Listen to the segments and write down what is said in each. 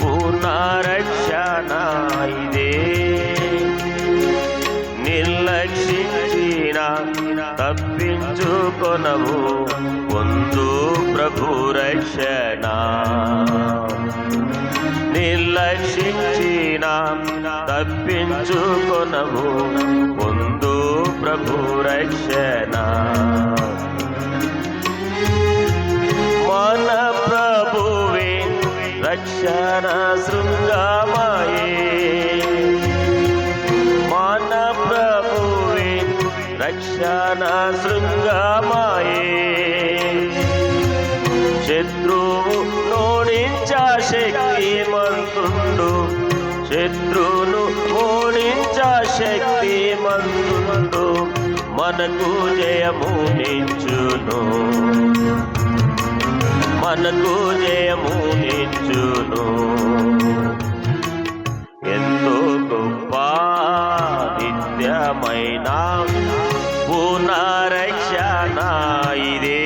పూర్ణ రక్షణ ఇదే. నిర్లక్షించిన తప్పించుకొనవు, పొందు ప్రభు రక్షణ. నిర్లక్షించిన తప్పించుకొనవు, పొందు ప్రభు రక్షణ. మన ప్రభువే రక్షణ శృంగమాయే, మన ప్రభువే రక్షణ శృంగమాయే. శత్రువు ఓడించా శక్తిమంతుడు, శత్రువును ఓడించా శక్తిమంతుడు. మనకు జయము నిచ్చును, మనకు జయము నిచ్చును. ఎంతో గొప్ప నిత్యమైన పూర్ణ రక్షణ ఇదే.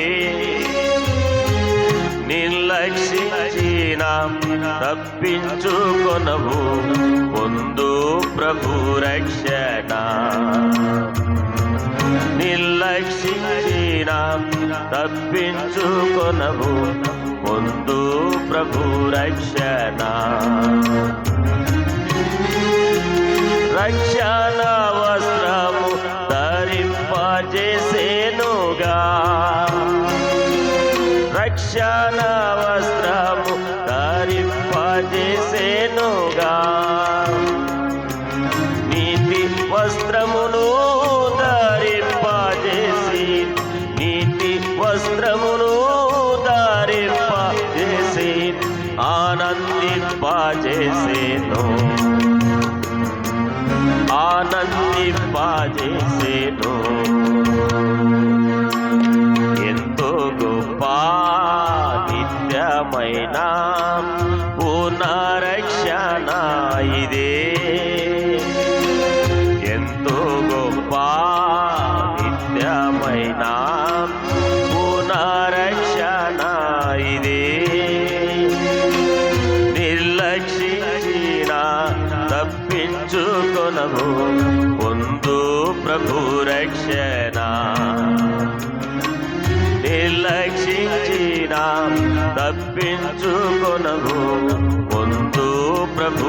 నిర్లక్షించిన తప్పించుకొనవు, పొందు ప్రభు రక్షణ. నిర్లక్షించిన తప్పించుకొనవు, పొందు ప్రభు రక్షణ. రక్షణ వస్త్రము ధరింపజేసేనుగా, రక్షణ వస్త్రము ధరింపజేసేనుగా. నీతి వస్త్రమును ధరింపజేసి, నీతి వస్త్రమును ధరింపజేసి ఆనందింపజేసేను, ఆనందింపజేసేను. ఎంతో గొప్ప నిత్యమైన పూర్ణ రక్షణ ఇదే. ఎంతో గొప్ప నిత్యమైన పూర్ణ రక్షణ ఇదే. నిర్లక్షించిన తప్పించుకొనవు, పొందు ప్రభు రక్షణ. నిర్లక్షించిన తప్పించుకొనవు, పొందు ప్రభు